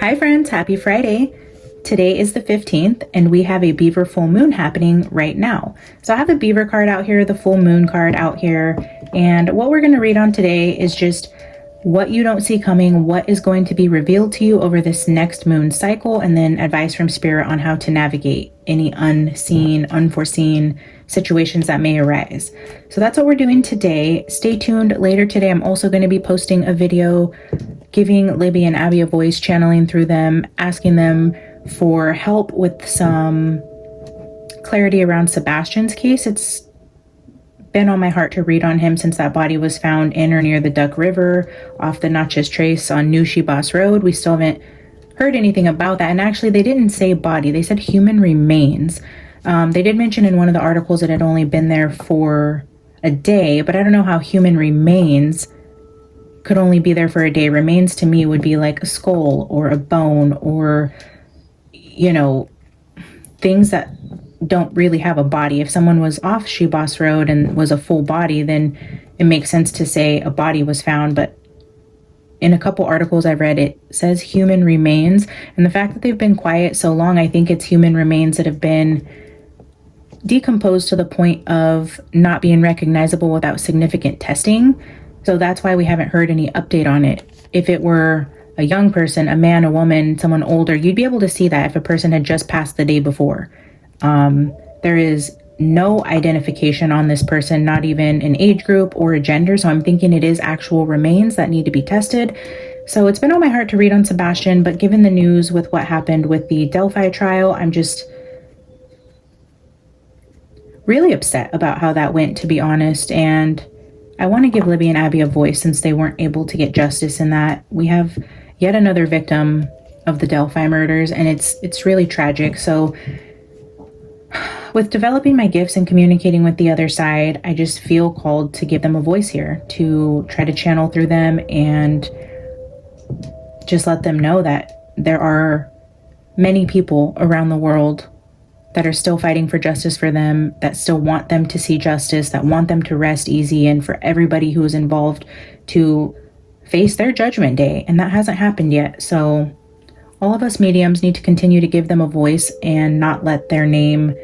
Hi friends, happy Friday. Today is the 15th and we have a Beaver Full Moon happening right now. So I have the Beaver card out here, the Full Moon card out here, and what we're going to read on today is just what you don't see coming, what is going to be revealed to you over this next moon cycle, and then advice from Spirit on how to navigate any unseen, unforeseen situations that may arise. So that's what we're doing today. Stay tuned. Later today, I'm also going to be posting a video giving Libby and Abby a voice, channeling through them, asking them for help with some clarity around Sebastian's case. It's been on my heart to read on him since that body was found in or near the Duck River off the Natchez Trace on New Shibas Road. We still haven't heard anything about that. And actually, they didn't say body, they said human remains. They did mention in one of the articles it had only been there for a day, but I don't know how human remains could only be there for a day. Remains to me would be like a skull or a bone or, you know, things that don't really have a body. If someone was off Shibas Road and was a full body, then it makes sense to say a body was found. But in a couple articles I've read, it says human remains. And the fact that they've been quiet so long, I think it's human remains that have been decomposed to the point of not being recognizable without significant testing. So that's why we haven't heard any update on it. If it were a young person, a man, a woman, someone older, you'd be able to see that if a person had just passed the day before. There is no identification on this person, not even an age group or a gender. So I'm thinking it is actual remains that need to be tested. So it's been on my heart to read on Sebastian, but given the news with what happened with the Delphi trial, I'm just really upset about how that went, to be honest. And I want to give Libby and Abby a voice since they weren't able to get justice in that. We have yet another victim of the Delphi murders, and it's really tragic. So with developing my gifts and communicating with the other side, I just feel called to give them a voice here, to try to channel through them and just let them know that there are many people around the world that are still fighting for justice for them, that still want them to see justice, that want them to rest easy, and for everybody who is involved to face their judgment day. And that hasn't happened yet. So all of us mediums need to continue to give them a voice and not let their name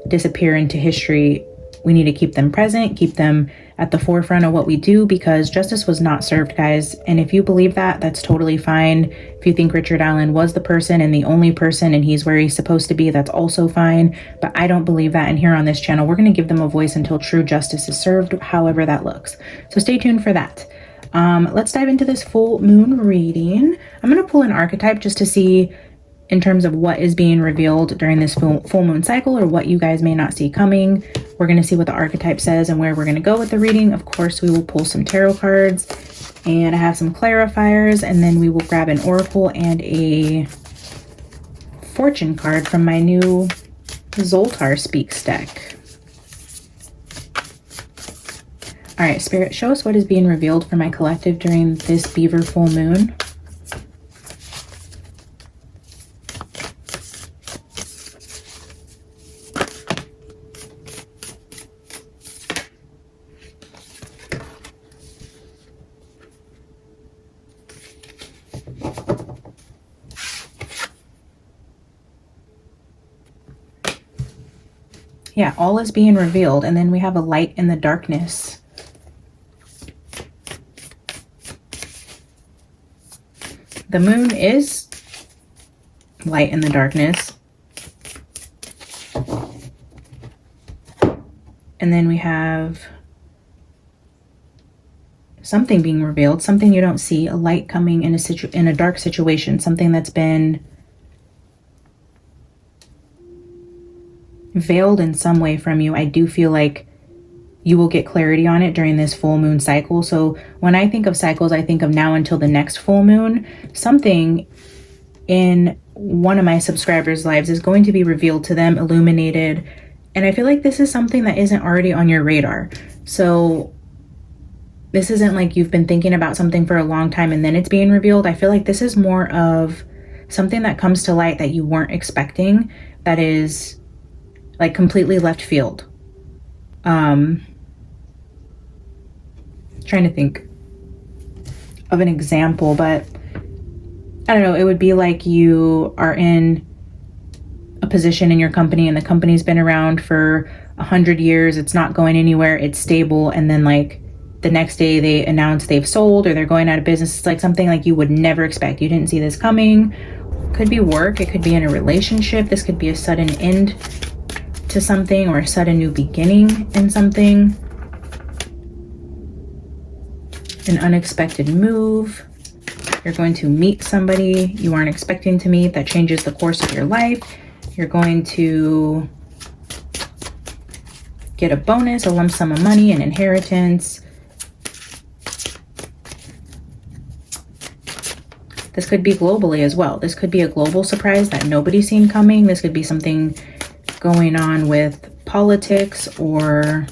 disappear into history. We need to keep them present, keep them at the forefront of what we do, because justice was not served, guys. And if you believe that, that's totally fine. If you think Richard Allen was the person and the only person and he's where he's supposed to be, that's also fine. But I don't believe that. And here on this channel, we're going to give them a voice until true justice is served, however that looks. So stay tuned for that. Let's dive into this full moon reading. I'm going to pull an archetype just to see in terms of what is being revealed during this full moon cycle, or what you guys may not see coming. We're going to see what the archetype says and where we're going to go with the reading. Of course, we will pull some tarot cards, and I have some clarifiers, and then we will grab an oracle and a fortune card from my new Zoltar Speaks deck. All right, Spirit, show us what is being revealed for my collective during this Beaver Full Moon. Yeah, all is being revealed. And then we have a light in the darkness. The moon is light in the darkness. And then we have something being revealed, something you don't see, a light coming in a dark situation, something that's been veiled in some way from you. I do feel like you will get clarity on it during this full moon cycle. So when I think of cycles, I think of now until the next full moon. Something in one of my subscribers' lives is going to be revealed to them, illuminated. And I feel like this is something that isn't already on your radar. So this isn't like you've been thinking about something for a long time and then it's being revealed. I feel like this is more of something that comes to light that you weren't expecting, that is like completely left field. Trying to think of an example, but I don't know, it would be like you are in a position in your company and the company's been around for 100 years, it's not going anywhere, it's stable, and then like the next day they announce they've sold or they're going out of business. It's like something like you would never expect. You didn't see this coming. Could be work, it could be in a relationship, this could be a sudden end to something or a sudden new beginning in something. An unexpected move. You're going to meet somebody you aren't expecting to meet that changes the course of your life. You're going to get a bonus, a lump sum of money, an inheritance. This could be globally as well. This could be a global surprise that nobody's seen coming. This could be something going on with politics or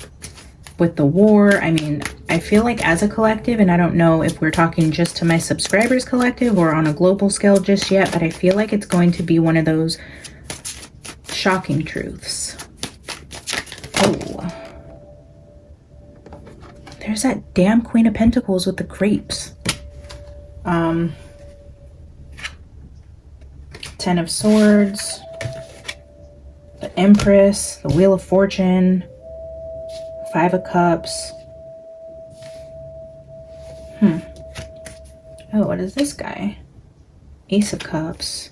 with the war. I mean, I feel like as a collective, and I don't know if we're talking just to my subscribers collective or on a global scale just yet, but I feel like it's going to be one of those shocking truths. Oh, there's that damn Queen of Pentacles with the grapes. 10 of Swords, the Empress, the Wheel of Fortune, 5 of Cups. Oh, what is this guy? Ace of Cups.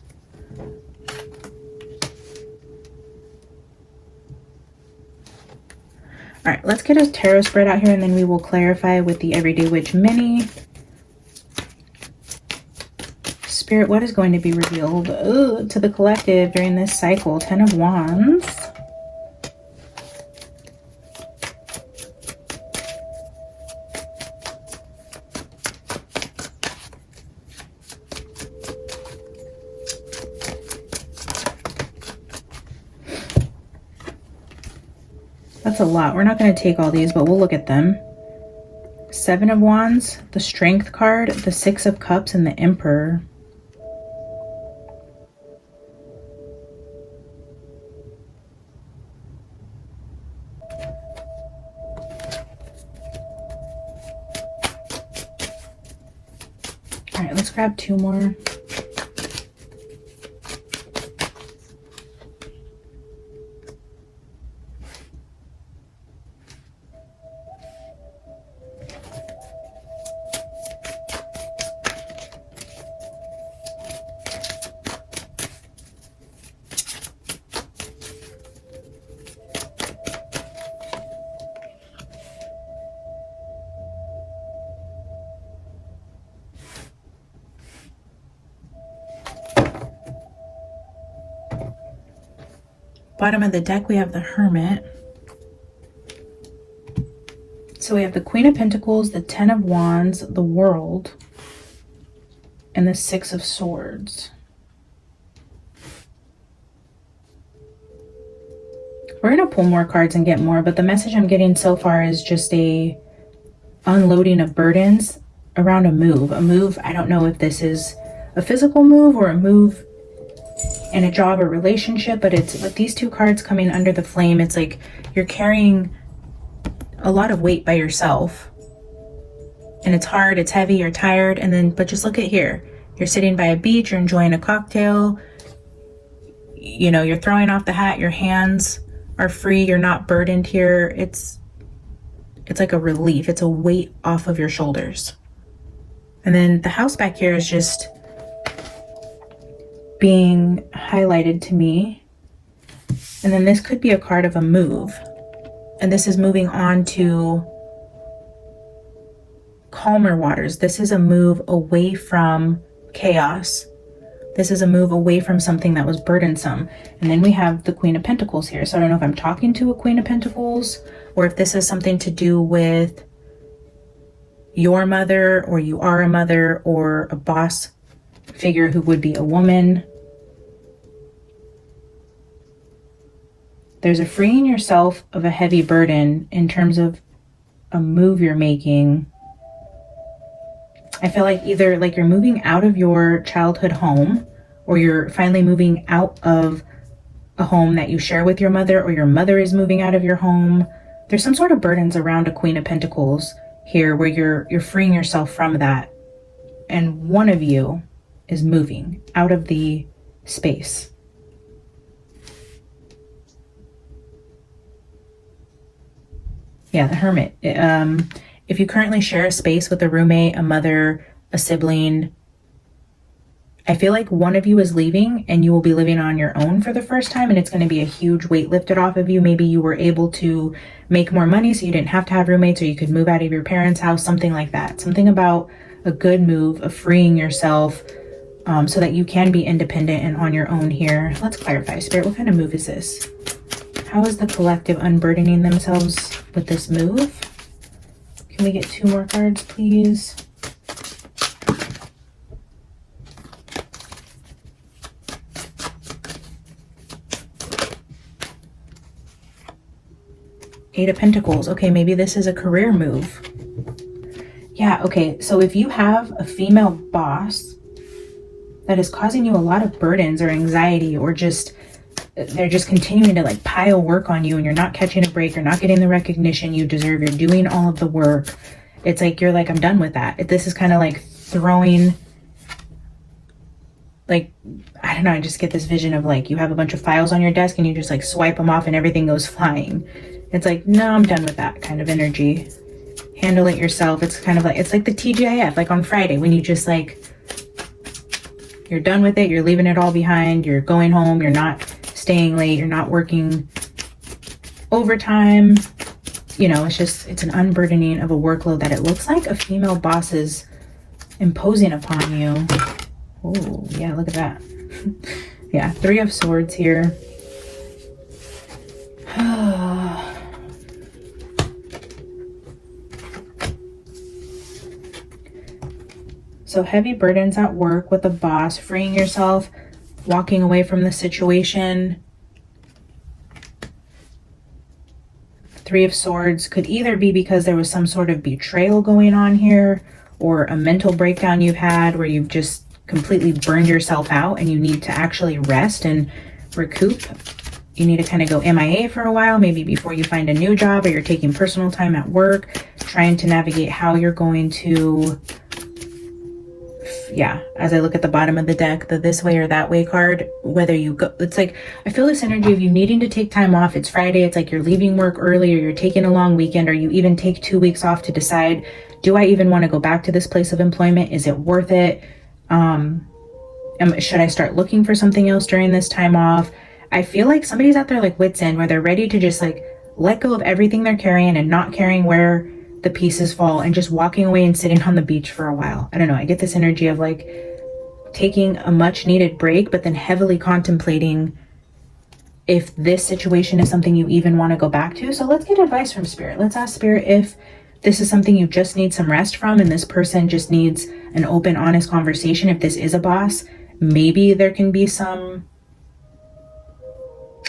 All right, let's get a tarot spread out here and then we will clarify with the Everyday Witch Mini. Spirit, what is going to be revealed to the collective during this cycle? 10 of Wands. That's a lot. We're not going to take all these, but we'll look at them. 7 of Wands, the Strength card, the 6 of Cups, and the Emperor. All right, let's grab 2 more. Bottom of the deck, we have the Hermit. So we have the Queen of Pentacles, the 10 of Wands, the World, and the 6 of Swords. We're going to pull more cards and get more, but the message I'm getting so far is just a unloading of burdens around a move. A move, I don't know if this is a physical move or a move in a job or relationship, but it's with these 2 cards coming under the flame, it's like you're carrying a lot of weight by yourself and it's hard, it's heavy, you're tired, and then but just look at here, you're sitting by a beach, you're enjoying a cocktail, you know, you're throwing off the hat, your hands are free, you're not burdened here. It's like a relief, it's a weight off of your shoulders. And then the house back here is just being highlighted to me. And then this could be a card of a move. And this is moving on to calmer waters. This is a move away from chaos. This is a move away from something that was burdensome. And then we have the Queen of Pentacles here. So I don't know if I'm talking to a Queen of Pentacles or if this is something to do with your mother, or you are a mother, or a boss figure who would be a woman. There's a freeing yourself of a heavy burden in terms of a move you're making. I feel like either like you're moving out of your childhood home, or you're finally moving out of a home that you share with your mother, or your mother is moving out of your home. There's some sort of burdens around a Queen of Pentacles here where you're freeing yourself from that. And one of you is moving out of the space. Yeah, the Hermit. If you currently share a space with a roommate, a mother, a sibling, I feel like one of you is leaving and you will be living on your own for the first time, and it's going to be a huge weight lifted off of you. Maybe you were able to make more money so you didn't have to have roommates, or you could move out of your parents' house, something like that. Something about a good move of freeing yourself so that you can be independent and on your own here. Let's clarify, Spirit. What kind of move is this? How is the collective unburdening themselves with this move? Can we get 2 more cards, please? Eight of Pentacles. Okay, maybe this is a career move. Yeah, okay. So if you have a female boss that is causing you a lot of burdens or anxiety, or just they're just continuing to like pile work on you, and you're not catching a break, you're not getting the recognition you deserve, you're doing all of the work. It's like you're like, I'm done with that. This is kind of like throwing, like, I don't know, I just get this vision of like you have a bunch of files on your desk and you just like swipe them off and everything goes flying. It's like, no, I'm done with that kind of energy. Handle it yourself. It's kind of like, it's like the TGIF, like on Friday when you just like, you're done with it, you're leaving it all behind, you're going home, you're not staying late, you're not working overtime. You know, it's an unburdening of a workload that it looks like a female boss is imposing upon you. Oh, yeah, look at that. Yeah, 3 of Swords here. So heavy burdens at work with the boss, freeing yourself, walking away from the situation. 3 of Swords could either be because there was some sort of betrayal going on here, or a mental breakdown you've had where you've just completely burned yourself out and you need to actually rest and recoup. You need to kind of go MIA for a while, maybe before you find a new job, or you're taking personal time at work, trying to navigate how you're going to, yeah, as I look at the bottom of the deck, the this way or that way card, whether you go, it's like, I feel this energy of you needing to take time off. It's Friday. It's like you're leaving work early, or you're taking a long weekend, or you even take 2 weeks off to decide, do I even want to go back to this place of employment? Is it worth it? Should I start looking for something else during this time off? I feel like somebody's out there like wits end, where they're ready to just like let go of everything they're carrying and not caring where the pieces fall, and just walking away and sitting on the beach for a while. I don't know. I get this energy of like taking a much needed break, but then heavily contemplating if this situation is something you even want to go back to. So let's get advice from Spirit. Let's ask Spirit if this is something you just need some rest from, and this person just needs an open, honest conversation. If this is a boss, maybe there can be some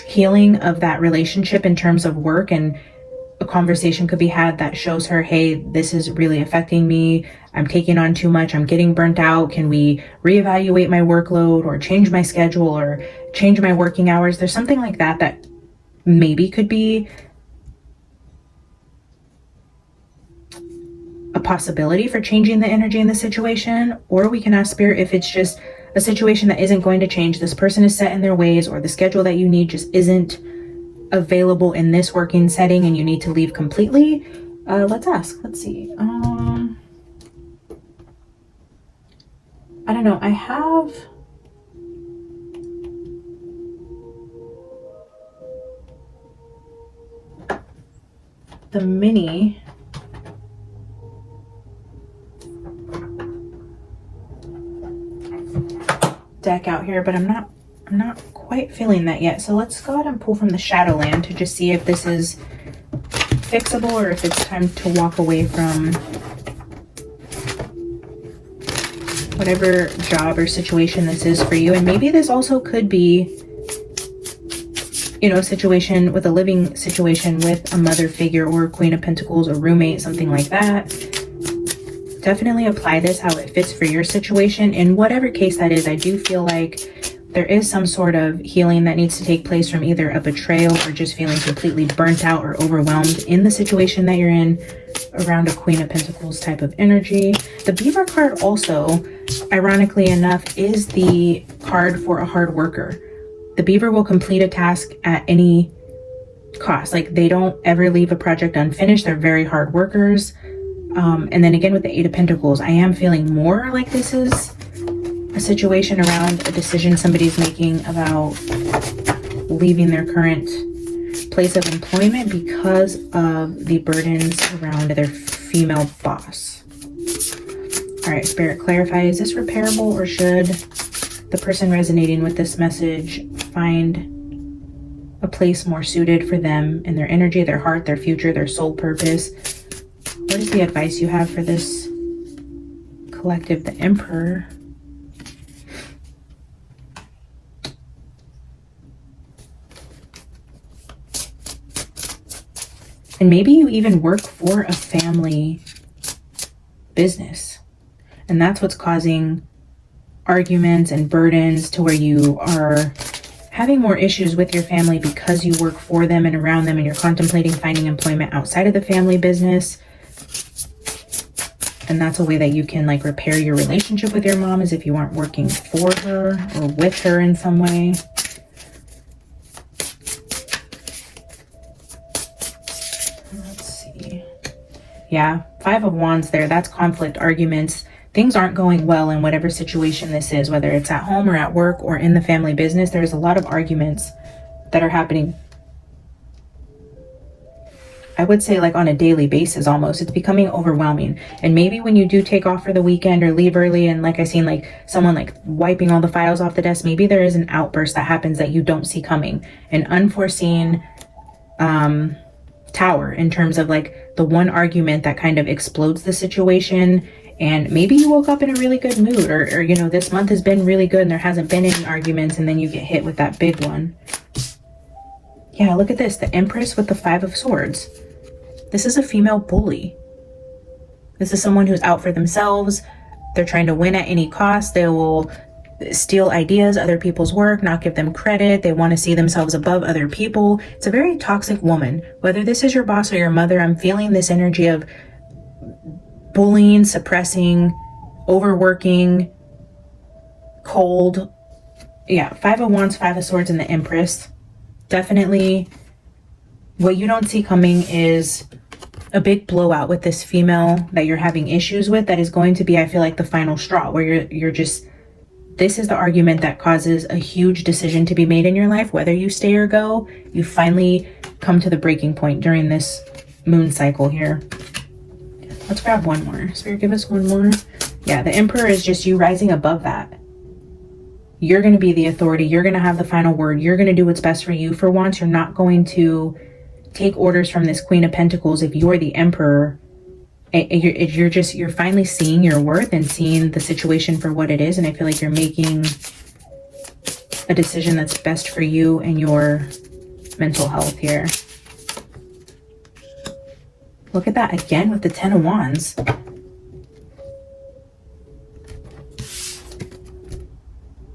healing of that relationship in terms of work, and a conversation could be had that shows her, hey, this is really affecting me. I'm taking on too much. I'm getting burnt out. Can we reevaluate my workload, or change my schedule, or change my working hours? There's something like that that maybe could be a possibility for changing the energy in the situation. Or we can ask Spirit if it's just a situation that isn't going to change. This person is set in their ways, or the schedule that you need just isn't available in this working setting and you need to leave completely. Let's ask. Let's see. I don't know. I have the mini deck out here, but I'm not quite feeling that yet. So let's go ahead and pull from the Shadowland to just see if this is fixable, or if it's time to walk away from whatever job or situation this is for you. And maybe this also could be, you know, a situation with a living situation with a mother figure, or a Queen of Pentacles, or roommate, something like that. Definitely apply this how it fits for your situation. In whatever case that is, I do feel like there is some sort of healing that needs to take place from either a betrayal or just feeling completely burnt out or overwhelmed in the situation that you're in, around a Queen of Pentacles type of energy. The Beaver card also, ironically enough, is the card for a hard worker. The Beaver will complete a task at any cost. Like, they don't ever leave a project unfinished. They're very hard workers. And then again with the Eight of Pentacles, I am feeling more like this is a situation around a decision somebody's making about leaving their current place of employment because of the burdens around their female boss. All right, Spirit, clarify, is this repairable, or should the person resonating with this message find a place more suited for them and their energy, their heart, their future, their soul purpose? What is the advice you have for this collective? The Emperor. And maybe you even work for a family business, and that's what's causing arguments and burdens, to where you are having more issues with your family because you work for them and around them, and you're contemplating finding employment outside of the family business. And that's a way that you can like repair your relationship with your mom, as if you aren't working for her or with her in some way. Yeah, Five of Wands there. That's conflict, arguments. Things aren't going well in whatever situation this is, whether it's at home or at work or in the family business. There's a lot of arguments that are happening. I would say like on a daily basis almost. It's becoming overwhelming. And maybe when you do take off for the weekend or leave early, and like I seen like someone like wiping all the files off the desk, maybe there is an outburst that happens that you don't see coming. An unforeseen tower, in terms of like the one argument that kind of explodes the situation. And maybe you woke up in a really good mood, or you know, this month has been really good and there hasn't been any arguments, and then you get hit with that big one. Yeah, look at this, the Empress with the Five of Swords. This is a female bully. This is someone who's out for themselves. They're trying to win at any cost. They will steal ideas, other people's work, not give them credit. They want to see themselves above other people. It's a very toxic woman. Whether this is your boss or your mother, I'm feeling this energy of bullying, suppressing, overworking, cold. Yeah, Five of Wands, Five of Swords, and the Empress. Definitely what you don't see coming is a big blowout with this female that you're having issues with, that is going to be, I feel like, the final straw, where you're just, this is the argument that causes a huge decision to be made in your life, whether you stay or go. You finally come to the breaking point during this moon cycle here. Let's grab one more. Spirit, give us one more. Yeah, the Emperor is just you rising above that. You're going to be the authority. You're going to have the final word. You're going to do what's best for you. For once, you're not going to take orders from this Queen of Pentacles. If you're the Emperor, you're finally seeing your worth and seeing the situation for what it is. And I feel like you're making a decision that's best for you and your mental health here. Look at that again with the Ten of Wands.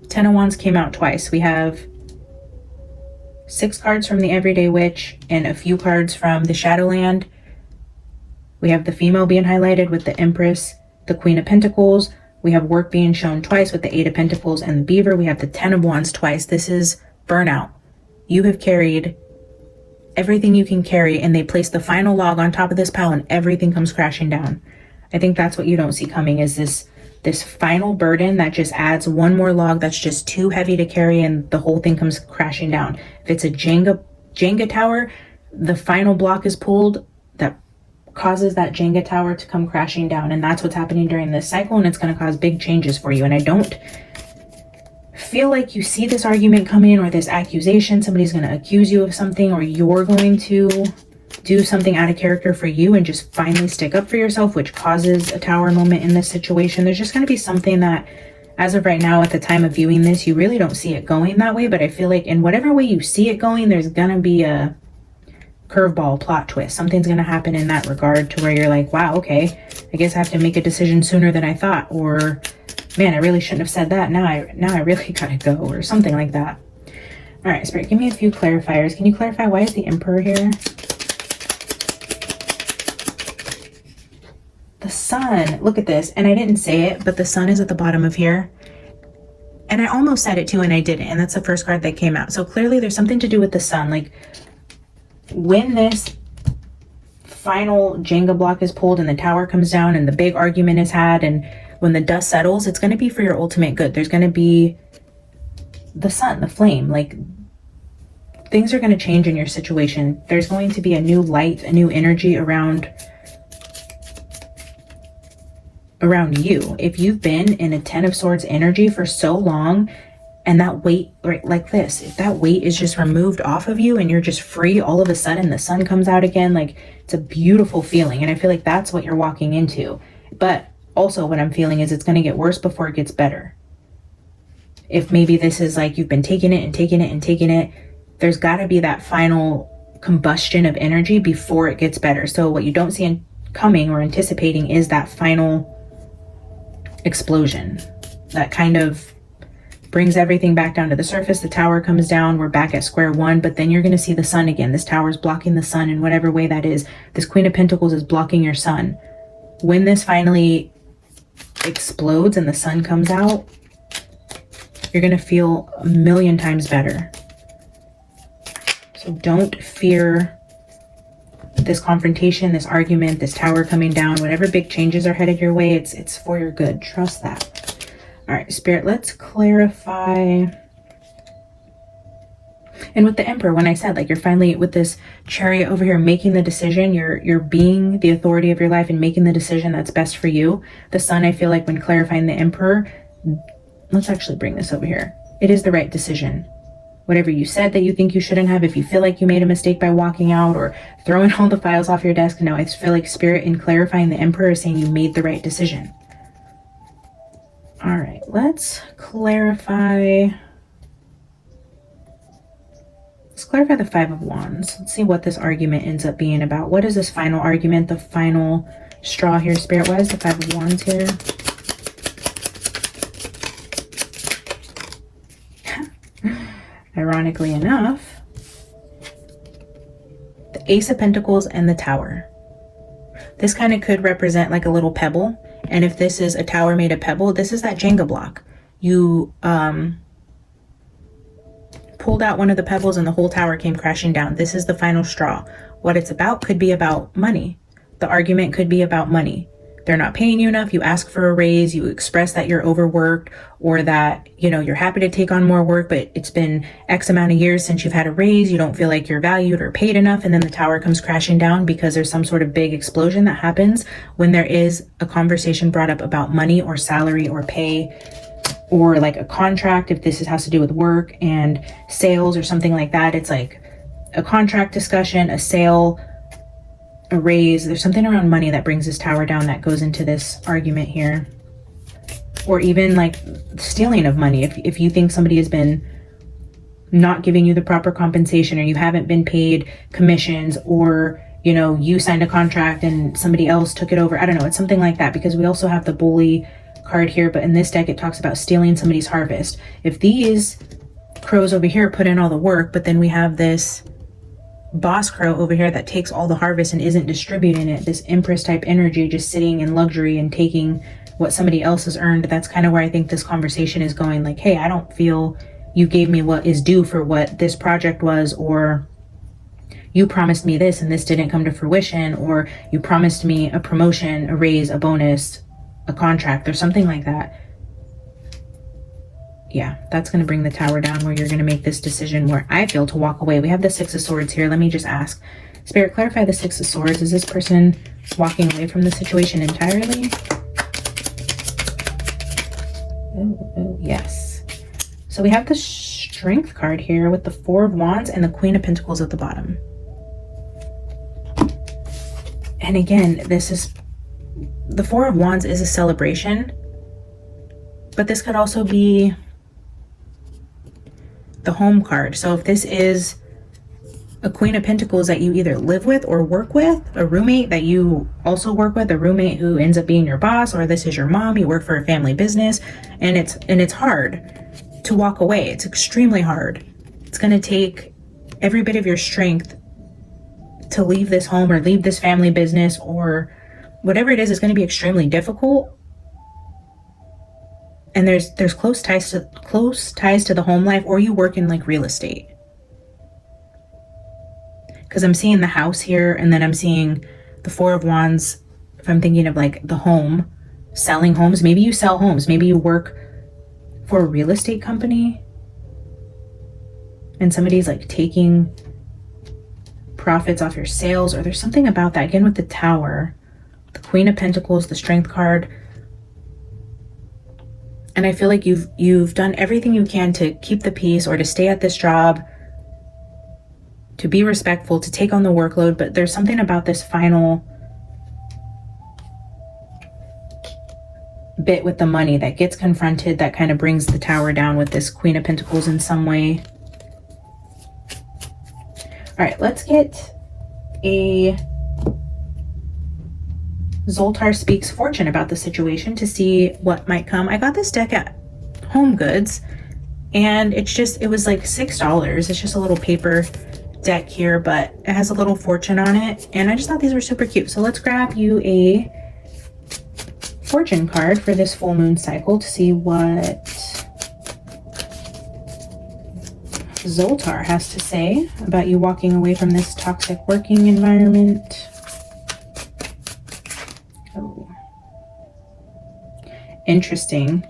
Ten of Wands came out twice. We have 6 cards from the Everyday Witch and a few cards from the Shadowland. We have the female being highlighted with the Empress, the Queen of Pentacles. We have work being shown twice with the Eight of Pentacles and the Beaver. We have the Ten of Wands twice. This is burnout. You have carried everything you can carry, and they place the final log on top of this pile and everything comes crashing down. I think that's what you don't see coming, is this final burden that just adds one more log that's just too heavy to carry, and the whole thing comes crashing down. If it's a Jenga tower, the final block is pulled that causes that Jenga tower to come crashing down. And that's what's happening during this cycle, and it's going to cause big changes for you. And I don't feel like you see this argument come in, or this accusation. Somebody's going to accuse you of something, or you're going to do something out of character for you and just finally stick up for yourself, which causes a tower moment in this situation. There's just going to be something that, as of right now, at the time of viewing this, you really don't see it going that way. But I feel like in whatever way you see it going, there's going to be a curveball, plot twist. Something's going to happen in that regard, to where you're like, wow, okay, I guess I have to make a decision sooner than I thought. Or Man, I really shouldn't have said that. Now I really gotta go, or something like that. All right, Spirit, give me a few clarifiers. Can you clarify why is the Emperor here? The Sun, look at this. And I didn't say it, but the Sun is at the bottom of here. And I almost said it too, and I didn't. And that's the first card that came out. So clearly there's something to do with the Sun. Like when this final Jenga block is pulled and the tower comes down and the big argument is had, and when the dust settles, it's going to be for your ultimate good. There's going to be the sun, the flame, like things are going to change in your situation. There's going to be a new light, a new energy around you. If you've been in a 10 of Swords energy for so long, and that weight, right, like this, if that weight is just removed off of you and you're just free, all of a sudden the sun comes out again, like it's a beautiful feeling. And I feel like that's what you're walking into. But also what I'm feeling is it's going to get worse before it gets better. If maybe this is like you've been taking it and taking it and taking it, there's got to be that final combustion of energy before it gets better. So what you don't see coming or anticipating is that final explosion that kind of brings everything back down to the surface. The tower comes down, we're back at square one, but then you're going to see the sun again. This tower is blocking the sun in whatever way that is. This Queen of Pentacles is blocking your sun. When this finally explodes and the sun comes out, you're going to feel a million times better. So don't fear this confrontation, this argument, this tower coming down, whatever big changes are headed your way, it's for your good. Trust that. All right, Spirit, let's clarify. And with the Emperor, when I said like you're finally with this Chariot over here making the decision, you're being the authority of your life and making the decision that's best for you. The Sun, I feel like when clarifying the Emperor, let's actually bring this over here. It is the right decision. Whatever you said that you think you shouldn't have, if you feel like you made a mistake by walking out or throwing all the files off your desk, no, I feel like Spirit in clarifying the Emperor is saying you made the right decision. All right, let's clarify. Let's clarify the Five of Wands. Let's see what this argument ends up being about. What is this final argument, the final straw here, Spirit? Why is the Five of Wands here? Ironically enough, the Ace of Pentacles and the Tower. This kind of could represent like a little pebble. And if this is a tower made of pebble, this is that Jenga block. You pulled out one of the pebbles and the whole tower came crashing down. This is the final straw. What it's about could be about money. The argument could be about money. They're not paying you enough. You ask for a raise. You express that you're overworked or that, you know, you're happy to take on more work, but it's been X amount of years since you've had a raise. You don't feel like you're valued or paid enough. And then the tower comes crashing down because there's some sort of big explosion that happens when there is a conversation brought up about money or salary or pay or like a contract. If this has to do with work and sales or something like that, it's like a contract discussion, a sale, a raise. There's something around money that brings this tower down that goes into this argument here. Or even like stealing of money. If you think somebody has been not giving you the proper compensation, or you haven't been paid commissions, or, you know, you signed a contract and somebody else took it over. I don't know. It's something like that, because we also have the bully card here, but in this deck it talks about stealing somebody's harvest. If these crows over here put in all the work, but then we have this boss crow over here that takes all the harvest and isn't distributing it, this Empress type energy just sitting in luxury and taking what somebody else has earned, that's kind of where I think this conversation is going. Like, hey, I don't feel you gave me what is due for what this project was, or you promised me this and this didn't come to fruition, or you promised me a promotion, a raise, a bonus, a contract, or something like that. Yeah, that's going to bring the tower down, where you're going to make this decision where I feel to walk away. We have the Six of Swords here. Let me just ask, Spirit, clarify the Six of Swords. Is this person walking away from the situation entirely? Oh, yes. So we have the Strength card here with the Four of Wands and the Queen of Pentacles at the bottom. And again, this is, the Four of Wands is a celebration, but this could also be the Home card. So if this is a Queen of Pentacles that you either live with or work with, a roommate that you also work with, a roommate who ends up being your boss, or this is your mom, you work for a family business, and it's hard to walk away. It's extremely hard. It's going to take every bit of your strength to leave this home or leave this family business or whatever it is. It's going to be extremely difficult. And there's close ties to the home life, or you work in like real estate. Because I'm seeing the house here, and then I'm seeing the Four of Wands. If I'm thinking of like the home, selling homes, maybe you sell homes, maybe you work for a real estate company and somebody's like taking profits off your sales, or there's something about that. Again, with the Tower, the Queen of Pentacles, the Strength card. And I feel like you've done everything you can to keep the peace, or to stay at this job, to be respectful, to take on the workload, but there's something about this final bit with the money that gets confronted that kind of brings the Tower down with this Queen of Pentacles in some way. All right, let's get a Zoltar Speaks Fortune about the situation to see what might come. I got this deck at Home Goods, and it was like $6. It's just a little paper deck here, but it has a little fortune on it, and I just thought these were super cute. So let's grab you a fortune card for this full moon cycle to see what Zoltar has to say about you walking away from this toxic working environment. Oh, interesting.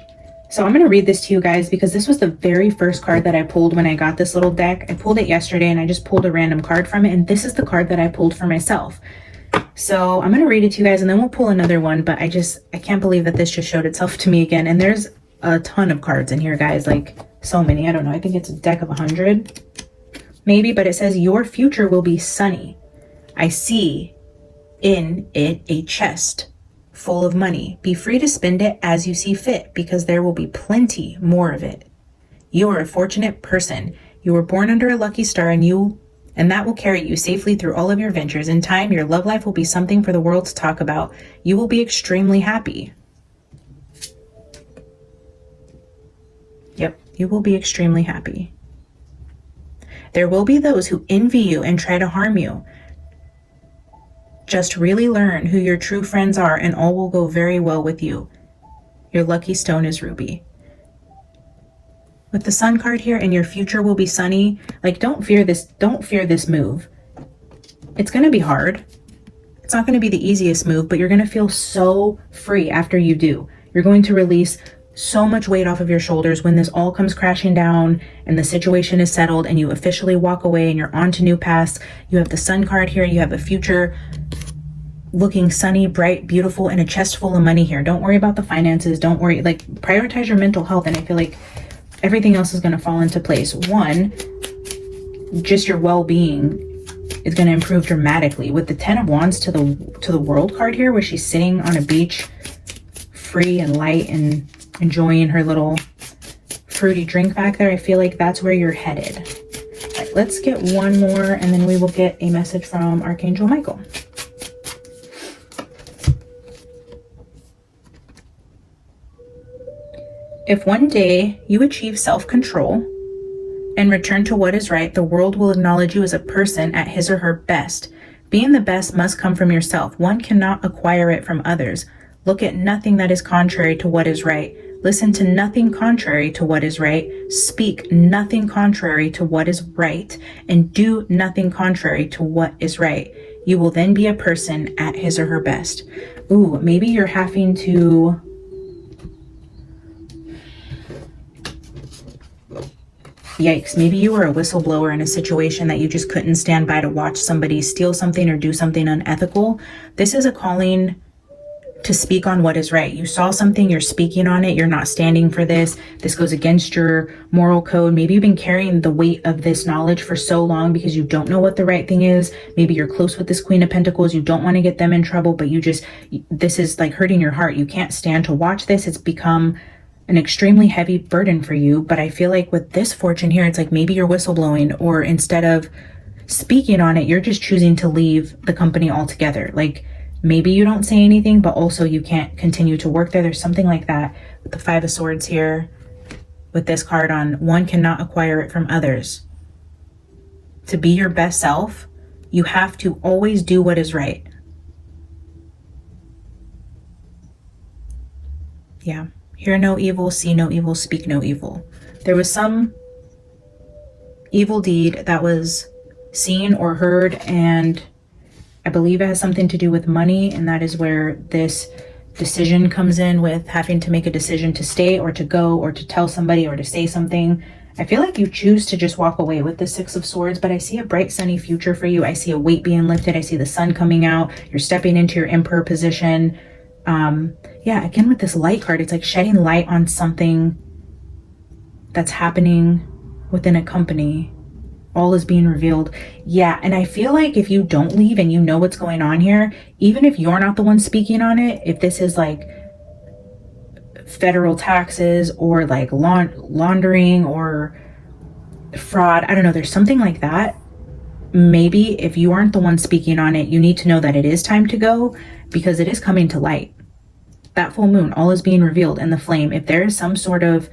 So I'm going to read this to you guys because this was the very first card that I pulled when I got this little deck. I pulled it yesterday and I just pulled a random card from it, and this is the card that I pulled for myself. So I'm going to read it to you guys and then we'll pull another one, but I can't believe that this just showed itself to me again. And there's a ton of cards in here, guys, like so many. I don't know. I think it's a deck of 100 maybe, but it says your future will be sunny. I see in it a chest full of money. Be free to spend it as you see fit, because there will be plenty more of it. You are a fortunate person. You were born under a lucky star, and that will carry you safely through all of your ventures. In time, your love life will be something for the world to talk about. You will be extremely happy. Yep, you will be extremely happy. There will be those who envy you and try to harm you. Just really learn who your true friends are, and all will go very well with you. Your lucky stone is ruby. With the Sun card here, and your future will be sunny, like don't fear this move. It's going to be hard. It's not going to be the easiest move, but you're going to feel so free after you do. You're going to release so much weight off of your shoulders when this all comes crashing down and the situation is settled and you officially walk away and you're on to new paths. You have the Sun card here. You have a future looking sunny, bright, beautiful, and a chest full of money here. Don't worry about the finances. Don't worry. Like, prioritize your mental health, and I feel like everything else is going to fall into place. One, just your well-being is going to improve dramatically. With the Ten of Wands to the World card here, where she's sitting on a beach, free and light and enjoying her little fruity drink back there, I feel like that's where you're headed. All right, let's get one more, and then we will get a message from Archangel Michael. If one day you achieve self-control and return to what is right, the world will acknowledge you as a person at his or her best. Being the best must come from yourself. One cannot acquire it from others. Look at nothing that is contrary to what is right. Listen to nothing contrary to what is right. Speak nothing contrary to what is right. And do nothing contrary to what is right. You will then be a person at his or her best. Ooh, maybe you're having to... Yikes, maybe you were a whistleblower in a situation that you just couldn't stand by to watch somebody steal something or do something unethical. This is a calling to speak on what is right. You saw something, you're speaking on it, you're not standing for this. This goes against your moral code. Maybe you've been carrying the weight of this knowledge for so long because you don't know what the right thing is. Maybe you're close with this Queen of Pentacles. You don't want to get them in trouble, but this is like hurting your heart. You can't stand to watch this. It's become an extremely heavy burden for you. But I feel like with this fortune here, it's like maybe you're whistleblowing, or instead of speaking on it, you're just choosing to leave the company altogether. Like, maybe you don't say anything, but also you can't continue to work there. There's something like that with the Five of Swords here, with this card on one cannot acquire it from others. To be your best self, you have to always do what is right. Yeah. Hear no evil, see no evil, speak no evil. There was some evil deed that was seen or heard, and I believe it has something to do with money, and that is where this decision comes in, with having to make a decision to stay or to go or to tell somebody or to say something. I feel like you choose to just walk away with the Six of Swords, but I see a bright sunny future for you. I see a weight being lifted. I see the sun coming out. You're stepping into your Emperor position. Yeah, again with this light card, it's like shedding light on something that's happening within a company. All is being revealed. Yeah, and I feel like if you don't leave and you know what's going on here, even if you're not the one speaking on it, if this is like federal taxes or like laundering or fraud, I don't know, there's something like that. Maybe if you aren't the one speaking on it, you need to know that it is time to go, because it is coming to light. That full moon, all is being revealed in the flame. If there is some sort of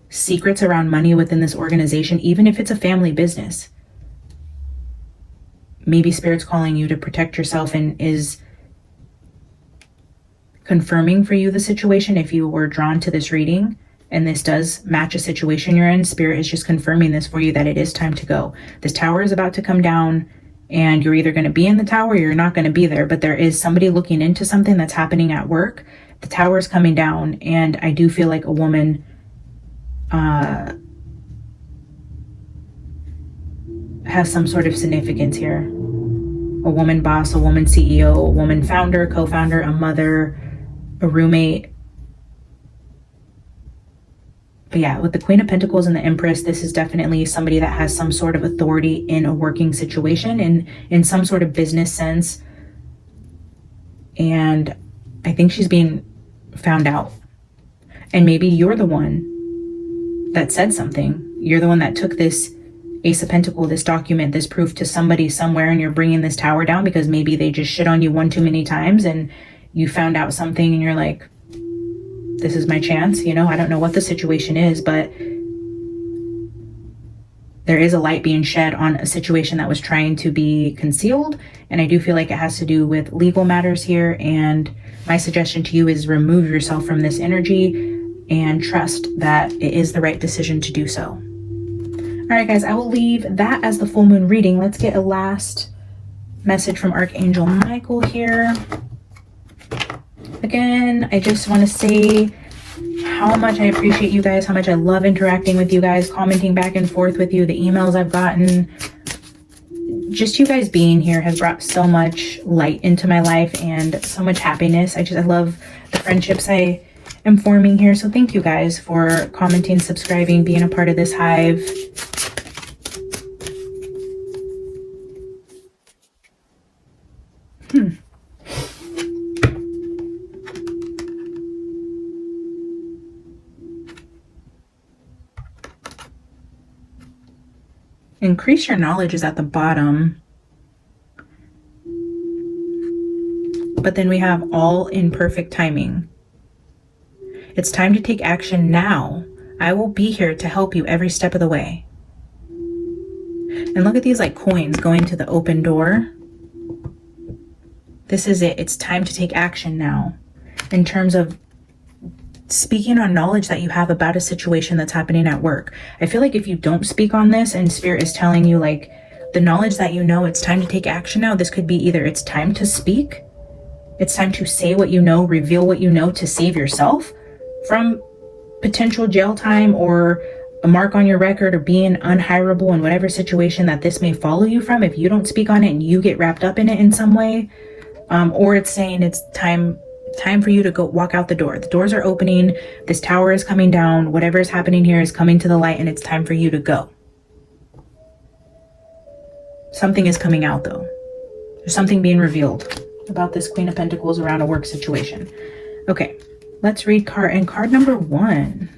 secrets around money within this organization, even if it's a family business, maybe Spirit's calling you to protect yourself and is confirming for you the situation. If you were drawn to this reading and this does match a situation you're in, Spirit is just confirming this for you, that it is time to go. This tower is about to come down, and you're either going to be in the tower or you're not going to be there, but there is somebody looking into something that's happening at work. The tower is coming down, and I do feel like a woman has some sort of significance here. A woman boss, a woman CEO, a woman founder, co-founder, a mother, a roommate. But yeah, with the Queen of Pentacles and the Empress, this is definitely somebody that has some sort of authority in a working situation and in some sort of business sense. And I think she's being found out. And maybe you're the one that said something. You're the one that took this Ace of Pentacles, this document, this proof to somebody somewhere, and you're bringing this tower down because maybe they just shit on you one too many times and you found out something and you're like, this is my chance. You know, I don't know what the situation is, but there is a light being shed on a situation that was trying to be concealed. And I do feel like it has to do with legal matters here. And my suggestion to you is remove yourself from this energy and trust that it is the right decision to do so. All right, guys, I will leave that as the full moon reading. Let's get a last message from Archangel Michael here. Again, I just want to say how much I appreciate you guys, how much I love interacting with you guys, commenting back and forth with you, the emails I've gotten. Just you guys being here has brought so much light into my life and so much happiness. I love the friendships I am forming here. So thank you guys for commenting, subscribing, being a part of this hive. Increase your knowledge is at the bottom. But then we have all in perfect timing. It's time to take action now. I will be here to help you every step of the way. And look at these like coins going to the open door. This is it. It's time to take action now. In terms of speaking on knowledge that you have about a situation that's happening at work. I feel like if you don't speak on this and Spirit is telling you like the knowledge that you know, it's time to take action now. This could be either it's time to speak, it's time to say what you know, reveal what you know to save yourself from potential jail time or a mark on your record or being unhireable in whatever situation that this may follow you from if you don't speak on it and you get wrapped up in it in some way. Or it's saying it's time for you to go walk out the door. The doors are opening. This tower is coming down. Whatever is happening here is coming to the light and it's time for you to go. Something is coming out though. There's something being revealed about this Queen of Pentacles around a work situation. Okay, let's read card number 1.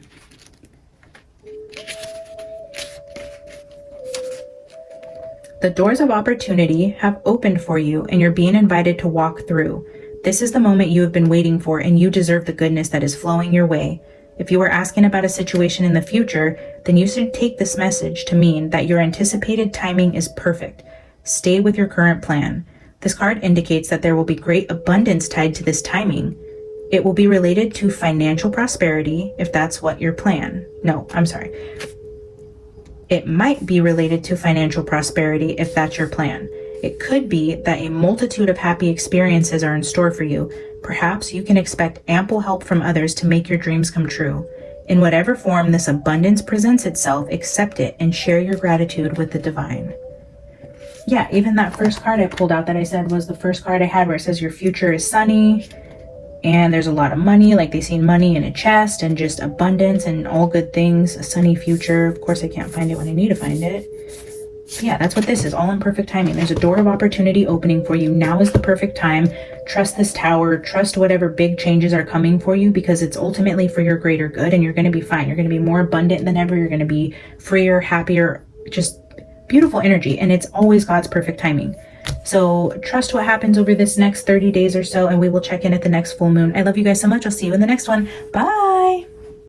The doors of opportunity have opened for you and you're being invited to walk through. This is the moment you have been waiting for, and you deserve the goodness that is flowing your way. If you are asking about a situation in the future, then you should take this message to mean that your anticipated timing is perfect. Stay with your current plan. This card indicates that there will be great abundance tied to this timing. It will be related to financial prosperity, if that's what your plan. No, I'm sorry. It might be related to financial prosperity if that's your plan. It could be that a multitude of happy experiences are in store for you. Perhaps you can expect ample help from others to make your dreams come true. In whatever form this abundance presents itself, accept it and share your gratitude with the divine. Yeah, even that first card I pulled out that I said was the first card I had, where it says your future is sunny and there's a lot of money, like they seen money in a chest and just abundance and all good things, a sunny future. Of course, I can't find it when I need to find it. Yeah, that's what this is, all in perfect timing. There's a door of opportunity opening for you. Now is the perfect time. Trust this tower, trust whatever big changes are coming for you, because it's ultimately for your greater good, and you're going to be fine. You're going to be more abundant than ever. You're going to be freer, happier, just beautiful energy. And it's always God's perfect timing. So trust what happens over this next 30 days or so, and we will check in at the next full moon. I love you guys so much. I'll see you in the next one. Bye.